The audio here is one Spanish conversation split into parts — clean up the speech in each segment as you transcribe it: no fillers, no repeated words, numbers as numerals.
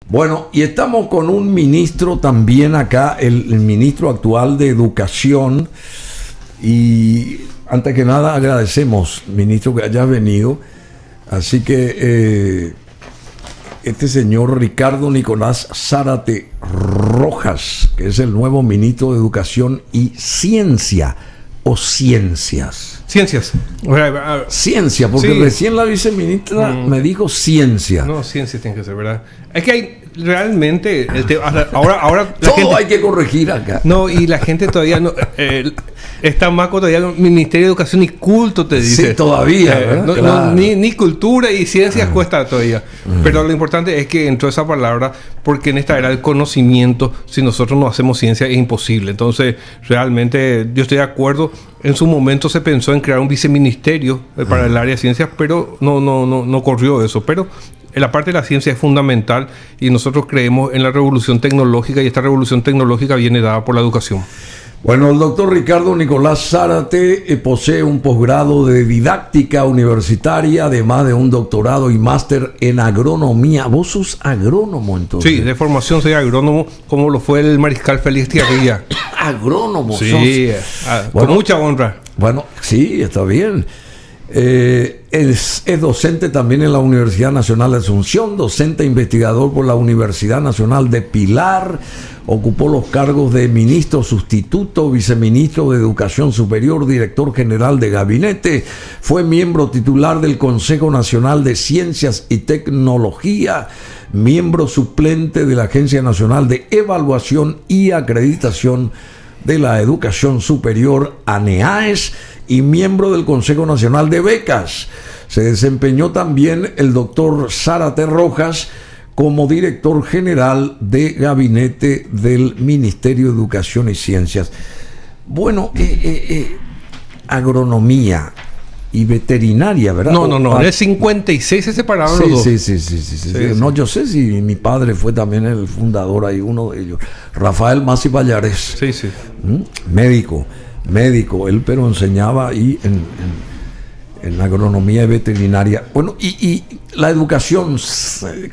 Bueno, y estamos con un ministro también acá, el ministro actual de Educación. Y antes que nada agradecemos, ministro, que haya venido. Así que este señor Ricardo Nicolás Zárate Rojas, que es el nuevo ministro de Educación y Ciencia, o Ciencias. Ciencias. Ciencia, porque Sí. recién la viceministra me dijo ciencia. No, ciencias tiene que ser, ¿verdad? Es que hay realmente ahora la Todo gente, hay que corregir acá. no, y la gente todavía no está más todavía el Ministerio de Educación y Culto te dice. Sí, todavía, ¿verdad? Claro. Ni cultura y ciencias cuesta todavía. Pero lo importante es que entró esa palabra porque en esta era del conocimiento, si nosotros no hacemos ciencia es imposible. Entonces, realmente yo estoy de acuerdo. En su momento se pensó en crear un viceministerio para el área de ciencias, pero no corrió eso. Pero la parte de la ciencia es fundamental y nosotros creemos en la revolución tecnológica y esta revolución tecnológica viene dada por la educación. Bueno, el doctor Ricardo Nicolás Zárate posee un posgrado de didáctica universitaria, además de un doctorado y máster en agronomía. ¿Vos sos agrónomo entonces? Sí, de formación soy agrónomo, como lo fue el mariscal Félix Tierrilla. Agrónomo. Sí, Bueno, con mucha honra. Bueno, sí, está bien. Es docente también en la Universidad Nacional de Asunción, docente e investigador por la Universidad Nacional de Pilar. Ocupó los cargos de ministro sustituto, viceministro de Educación Superior, director general de gabinete. Fue miembro titular del Consejo Nacional de Ciencias y Tecnología, miembro suplente de la Agencia Nacional de Evaluación y Acreditación de la Educación Superior, ANEAES, y miembro del Consejo Nacional de Becas. Se desempeñó también el doctor Zárate Rojas como director general de gabinete del Ministerio de Educación y Ciencias. Bueno, agronomía y veterinaria, ¿verdad? No, en el 56 se separaron los dos. Sí. No, yo sé si mi padre fue también el fundador ahí, uno de ellos, Rafael Masi Pallares. Sí. Médico, él pero enseñaba ahí en agronomía y veterinaria. Bueno, y la educación,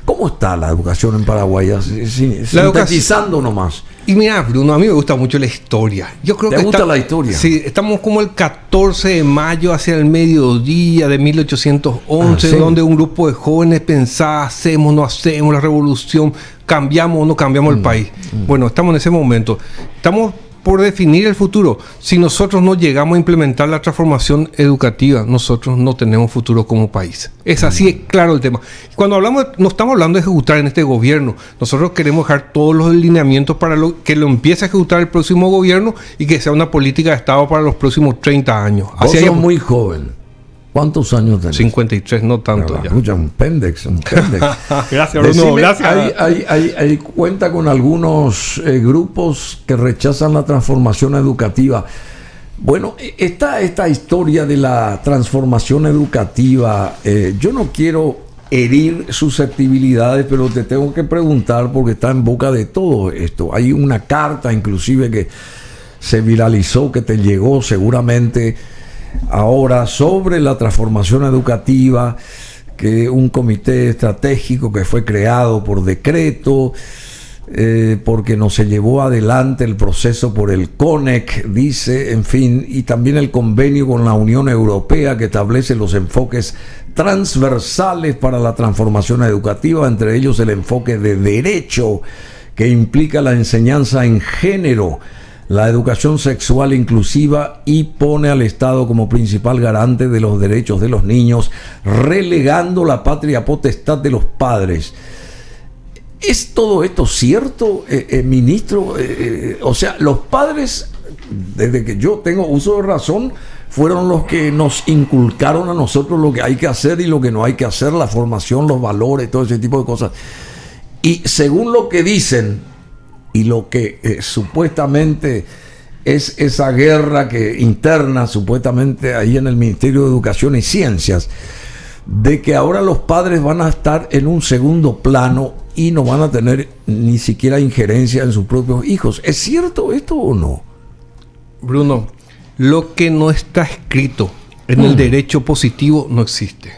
¿cómo está la educación en Paraguay? Sintetizando nomás. Y mira, Bruno, a mí me gusta mucho la historia. Yo creo ¿Te gusta la historia? Sí, estamos como el 14 de mayo hacia el mediodía de 1811, ¿sí? Donde un grupo de jóvenes pensaba, hacemos, no hacemos la revolución, cambiamos o no cambiamos el país. Bueno, estamos en ese momento. Estamos por definir el futuro. Si nosotros no llegamos a implementar la transformación educativa, nosotros no tenemos futuro como país. Es así, es claro el tema. Cuando hablamos, no estamos hablando de ejecutar en este gobierno. Nosotros queremos dejar todos los lineamientos para que lo empiece a ejecutar el próximo gobierno y que sea una política de Estado para los próximos 30 años. Vos sos muy joven. ¿Cuántos años tenés? 53, no tanto ya. Escucha, un pendex. Gracias, Bruno. Gracias. Hay cuenta con algunos grupos que rechazan la transformación educativa. Bueno, está esta historia de la transformación educativa. Yo no quiero herir susceptibilidades, pero te tengo que preguntar porque está en boca de todo esto. Hay una carta inclusive que se viralizó, que te llegó seguramente ahora sobre la transformación educativa, que un comité estratégico que fue creado por decreto, porque no se llevó adelante el proceso por el CONEC, dice, en fin, y también el convenio con la Unión Europea que establece los enfoques transversales para la transformación educativa, entre ellos el enfoque de derecho que implica la enseñanza en género, la educación sexual inclusiva, y pone al Estado como principal garante de los derechos de los niños, relegando la patria potestad de los padres. ¿Es todo esto cierto, ministro? O sea, los padres, desde que yo tengo uso de razón, fueron los que nos inculcaron a nosotros lo que hay que hacer y lo que no hay que hacer, la formación, los valores, todo ese tipo de cosas. Y según lo que dicen, y lo que supuestamente es esa guerra que interna supuestamente ahí en el Ministerio de Educación y Ciencias, de que ahora los padres van a estar en un segundo plano y no van a tener ni siquiera injerencia en sus propios hijos. ¿Es cierto esto o no? Bruno, lo que no está escrito en el derecho positivo no existe.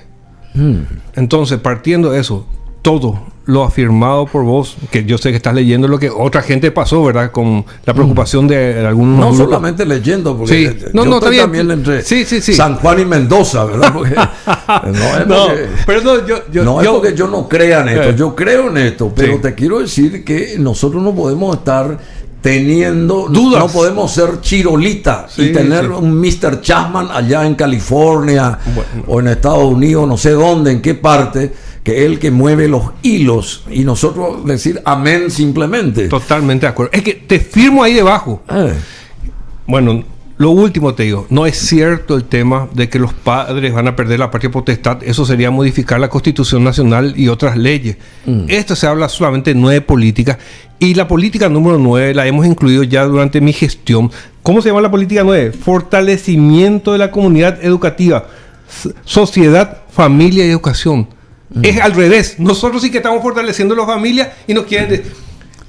Entonces, partiendo de eso, todo lo afirmado por vos, que yo sé que estás leyendo lo que otra gente pasó, ¿verdad? Con la preocupación de algunos No grupos. solamente leyendo, porque Sí. No, yo no, estoy está bien. también entre Sí. San Juan y Mendoza, ¿verdad? Porque, Pero no, es porque yo no crea en esto, yo creo en esto, pero Sí. te quiero decir que nosotros no podemos estar teniendo dudas. No podemos ser chirolita Sí, y tener sí. un Mr. Chapman allá en California o en Estados Unidos, no sé dónde, en qué parte, que es el que mueve los hilos y nosotros decir amén simplemente. Totalmente de acuerdo. Es que te firmo ahí debajo. Bueno, lo último te digo, no es cierto el tema de que los padres van a perder la patria potestad. Eso sería modificar la Constitución Nacional y otras leyes. Esto se habla solamente de 9 políticas. Y la política número 9 la hemos incluido ya durante mi gestión. ¿Cómo se llama la política 9? Fortalecimiento de la comunidad educativa. Sociedad, familia y educación. Es al revés. Nosotros sí que estamos fortaleciendo la familia y nos quieren...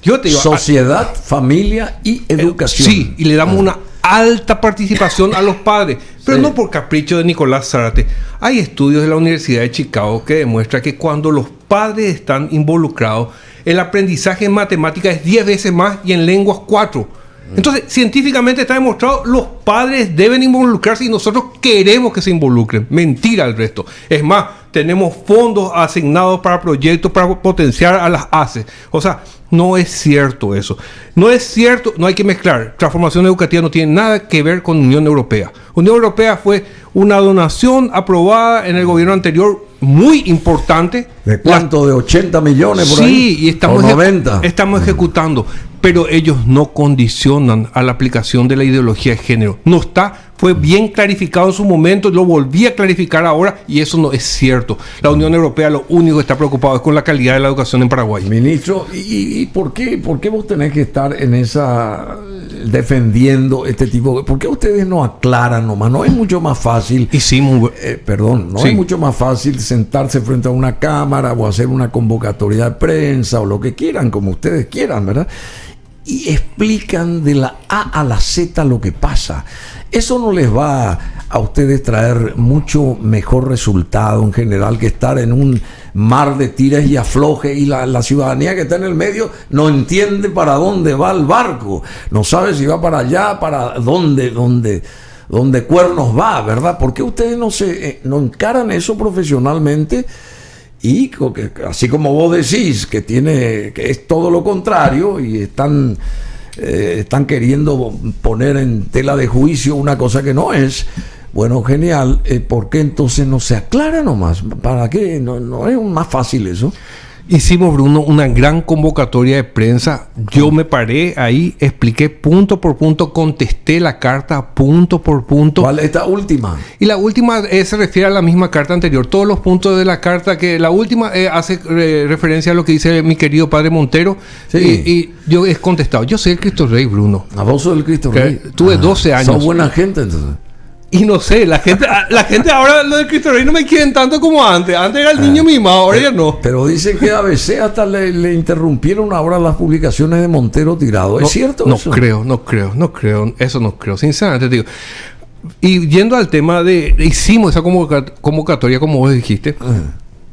Yo te digo... Sociedad, familia y educación. Sí, y le damos una alta participación a los padres, pero Sí. no por capricho de Nicolás Zárate. Hay estudios de la Universidad de Chicago que demuestran que cuando los padres están involucrados, el aprendizaje en matemáticas es 10 veces más y en lenguas 4. Entonces, científicamente está demostrado, los padres deben involucrarse y nosotros queremos que se involucren. Mentira el resto. Es más, tenemos fondos asignados para proyectos para potenciar a las ACE. O sea, no es cierto eso. No es cierto, no hay que mezclar. Transformación educativa no tiene nada que ver con Unión Europea. Unión Europea fue una donación aprobada en el gobierno anterior muy importante. ¿De cuánto? ¿De 80 millones por ahí? Sí, y estamos, ¿O 90? estamos ejecutando. Pero ellos no condicionan a la aplicación de la ideología de género. No está, fue bien clarificado en su momento, lo volví a clarificar ahora y eso no es cierto. La Unión Europea lo único que está preocupado es con la calidad de la educación en Paraguay. Ministro, ¿y por qué vos tenés que estar en esa defendiendo este tipo? ¿Por qué ustedes no aclaran nomás? No es mucho más fácil. Hicimos... No Sí. es mucho más fácil sentarse frente a una cámara o hacer una convocatoria de prensa o lo que quieran, como ustedes quieran, ¿verdad? Y explican de la A a la Z lo que pasa. Eso no les va a ustedes traer mucho mejor resultado en general que estar en un mar de tiras y aflojes y la ciudadanía que está en el medio no entiende para dónde va el barco, no sabe si va para allá, para dónde cuernos va, ¿verdad? ¿Por qué ustedes no encaran eso profesionalmente? Y así como vos decís que es todo lo contrario y están queriendo poner en tela de juicio una cosa que no es, bueno, genial, ¿por qué entonces no se aclara nomás? ¿Para qué? No es más fácil eso. Hicimos, Bruno, una gran convocatoria de prensa. Yo me paré ahí, expliqué punto por punto, contesté la carta punto por punto. ¿Cuál es esta última? Y la última se refiere a la misma carta anterior. Todos los puntos de la carta, que la última hace referencia a lo que dice mi querido padre Montero. Sí. Y yo he contestado, yo soy el Cristo Rey, Bruno. A vos sos el Cristo Que Rey. tuve 12 años. Sos buena gente entonces. Y no sé, la gente ahora lo del Cristo Rey no me quieren tanto como antes. Antes era el niño mimado, ahora ya no. Pero dicen que a ABC hasta le interrumpieron ahora las publicaciones de Montero Tirado. ¿Es cierto eso? No creo. Eso no creo. Sinceramente te digo. Y yendo al tema hicimos esa convocatoria como vos dijiste.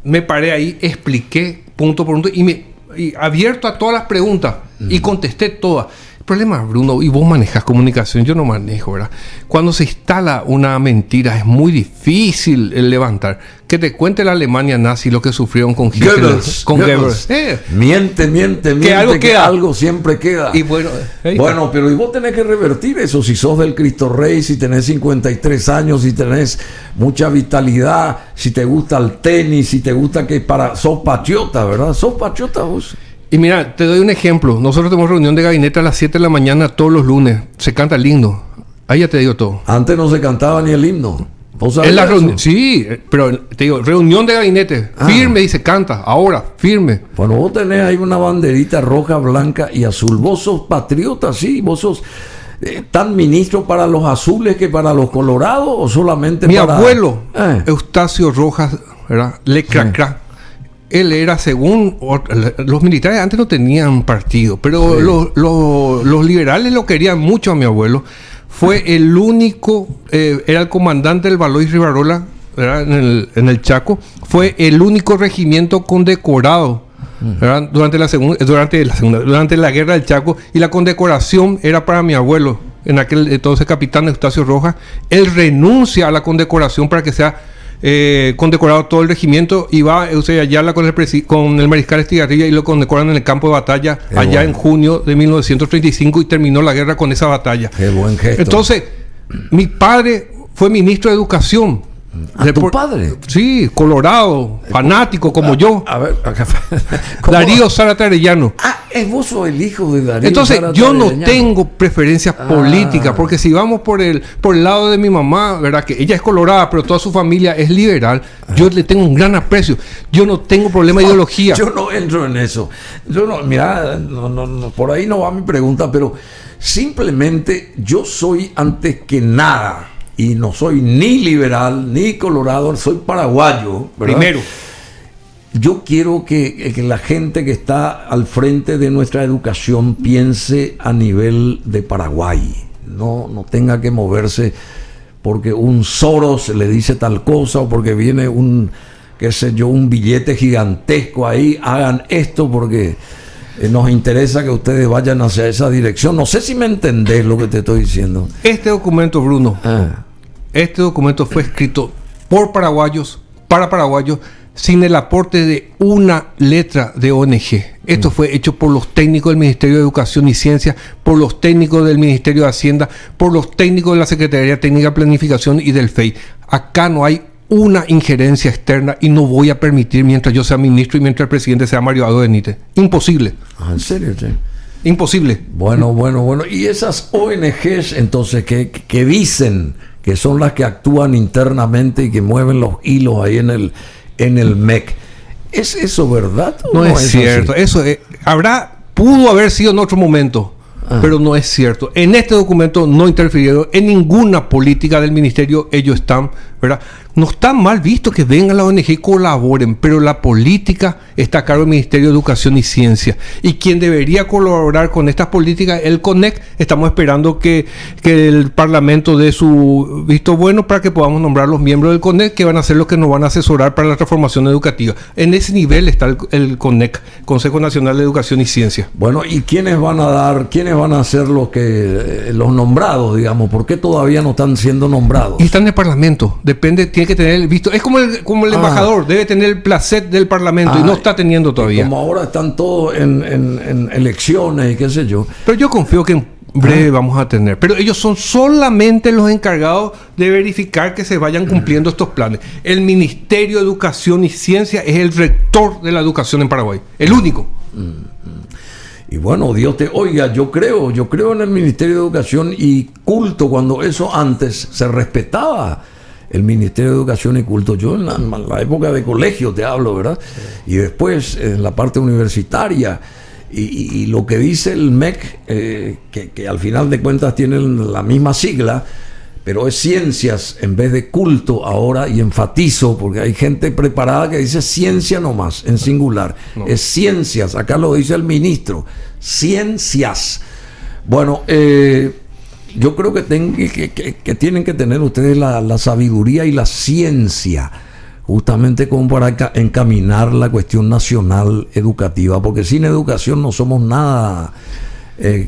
Me paré ahí, expliqué punto por punto y abierto a todas las preguntas y contesté todas. El problema, Bruno, y vos manejas comunicación, yo no manejo, ¿verdad? Cuando se instala una mentira es muy difícil el levantar. Que te cuente la Alemania nazi lo que sufrieron con Hitler, Goebbels, con Goebbels. Miente, que algo siempre queda. Y bueno, pero y vos tenés que revertir eso. Si sos del Cristo Rey, si tenés 53 años, si tenés mucha vitalidad, si te gusta el tenis, si te gusta sos patriota, ¿verdad? Sos patriota vos. Y mira, te doy un ejemplo. Nosotros tenemos reunión de gabinete a las 7 de la mañana todos los lunes. Se canta el himno. Ahí ya te digo todo. Antes no se cantaba ni el himno. ¿Vos sabés En la eso? sí, pero te digo, reunión de gabinete. Firme y se canta. Ahora, firme. Bueno, vos tenés ahí una banderita roja, blanca y azul. Vos sos patriota, sí. Vos sos tan ministro para los azules que para los colorados o solamente Mi para... abuelo, Eustacio Rojas, ¿verdad? Él era, según los militares antes no tenían partido, pero los liberales lo querían mucho a mi abuelo. Fue el único, era el comandante del Valois Rivarola, ¿verdad? En el Chaco. Fue el único regimiento condecorado ¿verdad? Durante la guerra del Chaco, y la condecoración era para mi abuelo, en aquel entonces capitán Eustacio Rojas. Él renuncia a la condecoración para que sea condecorado todo el regimiento, y va Eusebio Ayala con el mariscal Estigarribia y lo condecoran en el campo de batalla en junio de 1935, y terminó la guerra con esa batalla. Qué buen gesto. Entonces, mi padre fue ministro de Educación. ¿A tu padre? Sí, colorado, fanático como yo. A ver, Darío Zárate Arellano. Vos sos el hijo de Darío. Entonces, Zárate yo no Arellano. tengo preferencias políticas, porque si vamos por el lado de mi mamá, ¿verdad? Que ella es colorada, pero toda su familia es liberal, yo le tengo un gran aprecio. Yo no tengo problema de ideología. Yo no entro en eso. Yo no, mira, no, por ahí no va mi pregunta, pero simplemente yo soy antes que nada, y no soy ni liberal ni colorado, soy paraguayo, ¿verdad? Primero. Yo quiero que la gente que está al frente de nuestra educación piense a nivel de Paraguay, no tenga que moverse porque un Soros le dice tal cosa, o porque viene un billete gigantesco ahí, hagan esto porque nos interesa que ustedes vayan hacia esa dirección. No sé si me entendés lo que te estoy diciendo. Este documento, Bruno, este documento fue escrito por paraguayos, para paraguayos, sin el aporte de una letra de ONG. Esto fue hecho por los técnicos del Ministerio de Educación y Ciencia, por los técnicos del Ministerio de Hacienda, por los técnicos de la Secretaría Técnica de Planificación y del FEI. Acá no hay una injerencia externa, y no voy a permitir mientras yo sea ministro y mientras el presidente sea Mario Abdo Benítez. Imposible. ¿En serio, che? Imposible. Bueno. Y esas ONGs, entonces, que dicen que son las que actúan internamente y que mueven los hilos ahí en el MEC. ¿Es eso verdad? No es cierto. Así? Eso pudo haber sido en otro momento, pero no es cierto. En este documento no interfirieron en ninguna política del ministerio. Ellos están, ¿verdad? No está mal visto que vengan las ONG y colaboren, pero la política está a cargo del Ministerio de Educación y Ciencia. Y quien debería colaborar con estas políticas, el CONEC. Estamos esperando que el Parlamento dé su visto bueno para que podamos nombrar los miembros del CONEC, que van a ser los que nos van a asesorar para la transformación educativa. En ese nivel está el CONEC, Consejo Nacional de Educación y Ciencia. Bueno, ¿y quiénes van a ser los nombrados, digamos? ¿Por qué todavía no están siendo nombrados? Y están en el Parlamento. Depende, tiene que tener el visto. Es como el embajador, debe tener el placet del Parlamento, y no está teniendo todavía. Como ahora están todos en elecciones y qué sé yo. Pero yo confío que en breve vamos a tener. Pero ellos son solamente los encargados de verificar que se vayan cumpliendo estos planes. El Ministerio de Educación y Ciencia es el rector de la educación en Paraguay. El único. Y bueno, Dios te oiga, yo creo en el Ministerio de Educación y Culto, cuando eso antes se respetaba. El Ministerio de Educación y Culto, yo en la época de colegio te hablo, ¿verdad? Y después en la parte universitaria, y lo que dice el MEC, que al final de cuentas tienen la misma sigla, pero es ciencias en vez de culto ahora, y enfatizo, porque hay gente preparada que dice ciencia nomás, en singular. No. Es ciencias, acá lo dice el ministro, ciencias. Bueno, yo creo que tienen que tener ustedes la sabiduría y la ciencia, justamente como para encaminar la cuestión nacional educativa, porque sin educación no somos nada,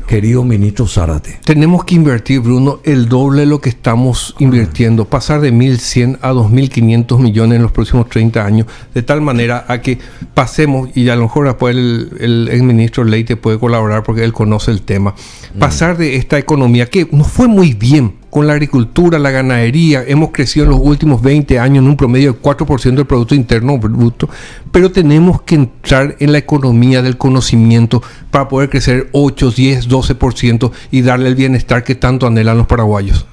querido ministro Zárate. Tenemos que invertir, Bruno, el doble de lo que estamos invirtiendo, pasar de 1.100 a 2.500 millones en los próximos 30 años, de tal manera a que pasemos, y a lo mejor después el exministro Leite puede colaborar porque él conoce el tema, pasar de esta economía que nos fue muy bien con la agricultura, la ganadería, hemos crecido en los últimos 20 años en un promedio del 4% del Producto Interno Bruto, pero tenemos que entrar en la economía del conocimiento para poder crecer 8, 10, 12% y darle el bienestar que tanto anhelan los paraguayos.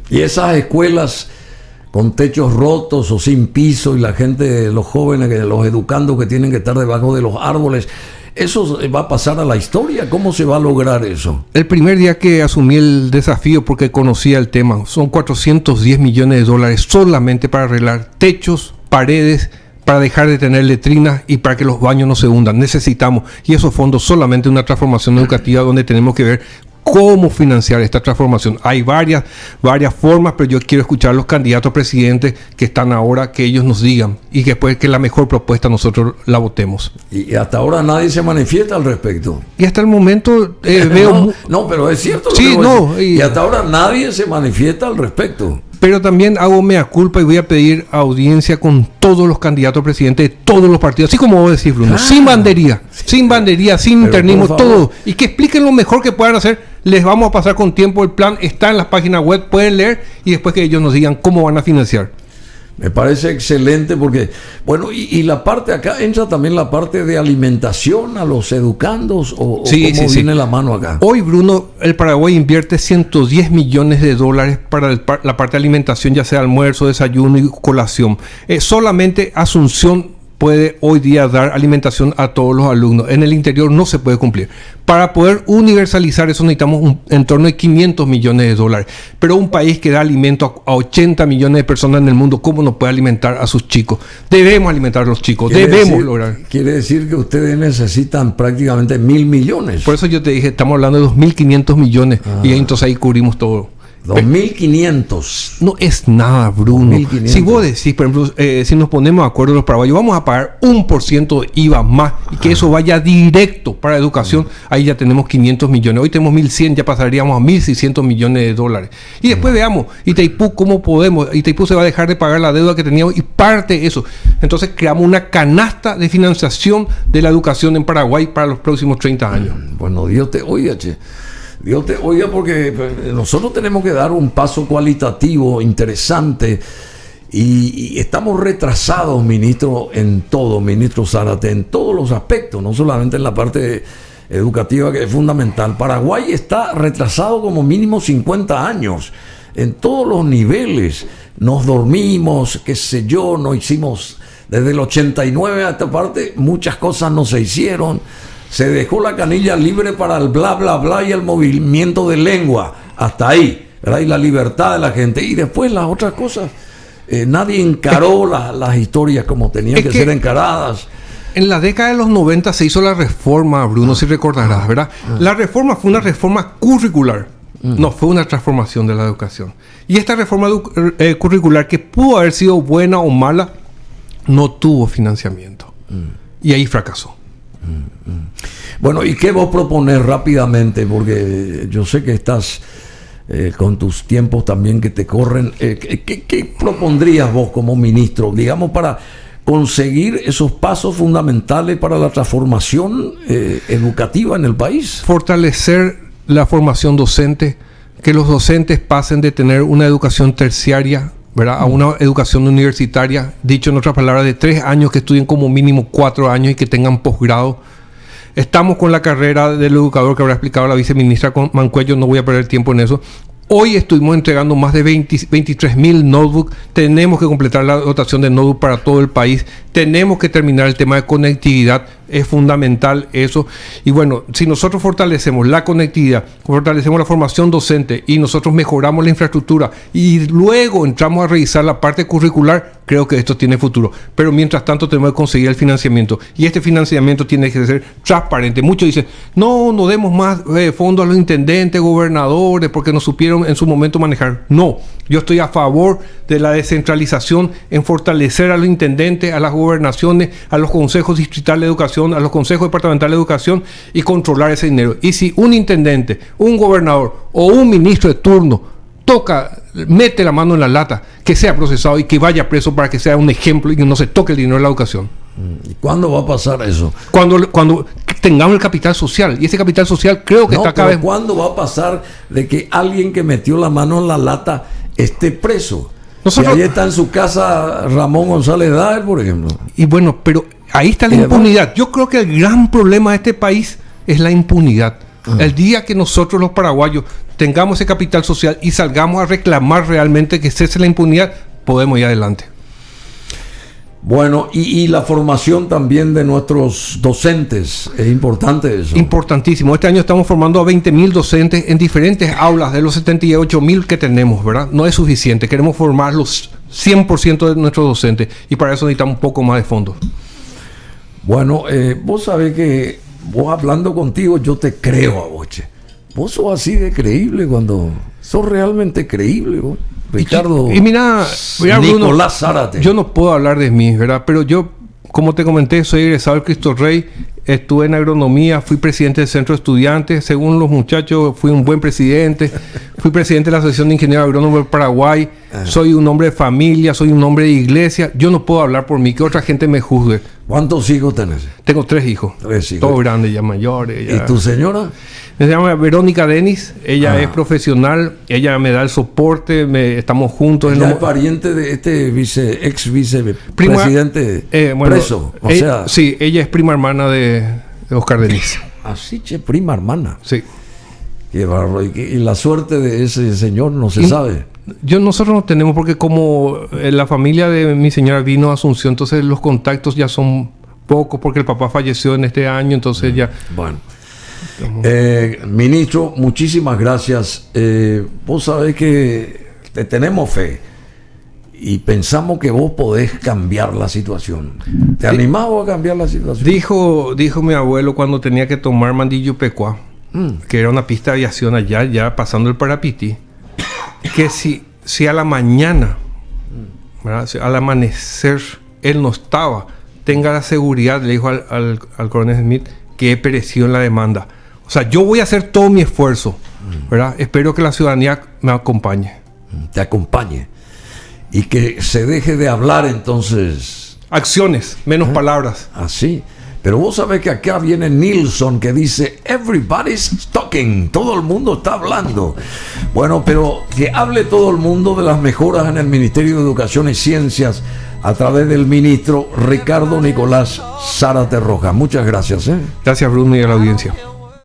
Y esas escuelas con techos rotos o sin piso, y la gente, los jóvenes, los educandos que tienen que estar debajo de los árboles, ¿eso va a pasar a la historia? ¿Cómo se va a lograr eso? El primer día que asumí el desafío, porque conocía el tema, son 410 millones de dólares solamente para arreglar techos, paredes, para dejar de tener letrinas y para que los baños no se hundan. Necesitamos, y esos fondos solamente una transformación educativa donde tenemos que ver cómo financiar esta transformación. Hay varias formas, pero yo quiero escuchar a los candidatos a presidentes que están ahora, que ellos nos digan y que después que la mejor propuesta nosotros la votemos. Y hasta ahora nadie se manifiesta al respecto. Y hasta el momento veo... No, pero es cierto. Sí, no. Y hasta ahora nadie se manifiesta al respecto. Pero también hago mea culpa y voy a pedir audiencia con todos los candidatos a presidente de todos los partidos, así como vos decís, Bruno, sin bandería, sin internismo, todo. Y que expliquen lo mejor que puedan hacer. Les vamos a pasar con tiempo el plan, está en las páginas web, pueden leer y después que ellos nos digan cómo van a financiar. Me parece excelente porque, bueno, y la parte acá entra también la parte de alimentación a los educandos o sí, cómo viene la mano acá. Hoy, Bruno, el Paraguay invierte $110 millones para la parte de alimentación, ya sea almuerzo, desayuno y colación. Solamente Asunción puede hoy día dar alimentación a todos los alumnos. En el interior no se puede cumplir. Para poder universalizar eso necesitamos en torno de $500 millones. Pero un país que da alimento a 80 millones de personas en el mundo, ¿cómo no puede alimentar a sus chicos? Debemos alimentar a los chicos, lograr. Quiere decir que ustedes necesitan prácticamente 1.000 millones. Por eso yo te dije, estamos hablando de 2.500 millones y entonces ahí cubrimos todo. 2.500. No es nada, Bruno. 2.500. Si vos decís, por ejemplo, si nos ponemos de acuerdo los paraguayos, vamos a pagar 1% de IVA más y que eso vaya directo para educación, ahí ya tenemos 500 millones. Hoy tenemos 1.100, ya pasaríamos a 1.600 millones. Y después veamos, Itaipú, cómo podemos. Itaipú se va a dejar de pagar la deuda que teníamos y parte de eso. Entonces creamos una canasta de financiación de la educación en Paraguay para los próximos 30 años. Bueno, Dios te oiga, che. Dios te oiga, porque nosotros tenemos que dar un paso cualitativo interesante y estamos retrasados, ministro Zárate, en todos los aspectos, no solamente en la parte educativa, que es fundamental. Paraguay está retrasado como mínimo 50 años en todos los niveles. Nos dormimos, qué sé yo, no hicimos desde el 89 a esta parte, muchas cosas no se hicieron. Se dejó la canilla libre para el bla, bla, bla y el movimiento de lengua. Hasta ahí, ¿verdad? Y la libertad de la gente. Y después las otras cosas. Nadie encaró las historias como tenían que ser encaradas. En la década de los 90 se hizo la reforma, Bruno, si recordarás, ¿verdad? La reforma fue una reforma curricular. No fue una transformación de la educación. Y esta reforma curricular, que pudo haber sido buena o mala, no tuvo financiamiento. Y ahí fracasó. Bueno, ¿y qué vos proponés rápidamente? Porque yo sé que estás con tus tiempos también que te corren. ¿Qué propondrías vos como ministro, digamos, para conseguir esos pasos fundamentales para la transformación educativa en el país? Fortalecer la formación docente, que los docentes pasen de tener una educación terciaria, ¿verdad?, a una educación universitaria, dicho en otras palabras, de 3 años, que estudien como mínimo 4 años y que tengan posgrado. Estamos con la carrera del educador que habrá explicado la viceministra Mancuello, no voy a perder tiempo en eso. Hoy estuvimos entregando más de 23.000 notebooks. Tenemos que completar la dotación de notebooks para todo el país. Tenemos que terminar el tema de conectividad. Es fundamental eso. Y bueno, si nosotros fortalecemos la conectividad, fortalecemos la formación docente y nosotros mejoramos la infraestructura y luego entramos a revisar la parte curricular, creo que esto tiene futuro. Pero mientras tanto tenemos que conseguir el financiamiento. Y este financiamiento tiene que ser transparente. Muchos dicen, no demos más fondos a los intendentes, gobernadores, porque no supieron en su momento manejar. No, yo estoy a favor de la descentralización, en fortalecer a los intendentes, a las gobernaciones, a los consejos distritales de educación, a los consejos departamentales de educación, y controlar ese dinero. Y si un intendente, un gobernador o un ministro de turno mete la mano en la lata, que sea procesado y que vaya preso para que sea un ejemplo y que no se toque el dinero de la educación. ¿Y cuándo va a pasar eso? Cuando tengamos el capital social, y ese capital social creo que está cada vez... ¿Cuándo va a pasar de que alguien que metió la mano en la lata esté preso? Nosotros... Y ahí está en su casa Ramón González Daer, por ejemplo. Y bueno, pero ahí está la impunidad. Yo creo que el gran problema de este país es la impunidad. El día que nosotros los paraguayos tengamos ese capital social y salgamos a reclamar realmente que cese la impunidad, podemos ir adelante. Bueno, y la formación también de nuestros docentes, es importante eso. Importantísimo. Este año estamos formando a 20.000 docentes en diferentes aulas de los 78.000 que tenemos, ¿verdad? No es suficiente. Queremos formar los 100% de nuestros docentes y para eso necesitamos un poco más de fondos. Bueno, vos sabés que vos hablando contigo yo te creo a vos, che. Vos sos así de creíble cuando sos realmente creíble, vos. Ricardo. Y mira, Nicolás Zárate. Yo no puedo hablar de mí, ¿verdad? Pero yo, como te comenté, soy egresado del Cristo Rey. Estuve en agronomía, fui presidente del centro de estudiantes. Según los muchachos, fui un buen presidente. Fui presidente de la Asociación de Ingenieros Agrónomos del Paraguay. Soy un hombre de familia, soy un hombre de iglesia. Yo no puedo hablar por mí, que otra gente me juzgue. ¿Cuántos hijos tenés? Tengo 3 hijos. 3 hijos. Todos grandes, ya mayores. Ya. ¿Y tu señora? Se llama Verónica Denis. Ella es profesional. Ella me da el soporte. Estamos juntos. Ella es pariente de este ex vicepresidente preso. O sea, sí, ella es prima hermana de Oscar Denis. Así, prima hermana. Sí. Qué barro. Y la suerte de ese señor no se sabe. Nosotros no tenemos, porque como la familia de mi señora vino a Asunción, entonces los contactos ya son pocos, porque el papá falleció en este año, entonces ya... Bueno. Ministro, muchísimas gracias. Vos sabés que te tenemos fe y pensamos que vos podés cambiar la situación. ¿Te animás a cambiar la situación? Dijo mi abuelo cuando tenía que tomar Mandillo Pecuá, que era una pista de aviación allá, ya pasando el Parapiti, que si a la mañana, ¿verdad? Si al amanecer él no estaba, tenga la seguridad, le dijo al coronel Smith, que he perecido en la demanda. O sea, yo voy a hacer todo mi esfuerzo, ¿verdad? Espero que la ciudadanía me acompañe. Te acompañe. Y que se deje de hablar entonces. Acciones, menos palabras. Así. Pero vos sabés que acá viene Nilsson que dice, everybody's talking, todo el mundo está hablando. Bueno, pero que hable todo el mundo de las mejoras en el Ministerio de Educación y Ciencias a través del ministro Ricardo Nicolás Zárate Rojas. Muchas gracias. Gracias, Bruno, y a la audiencia.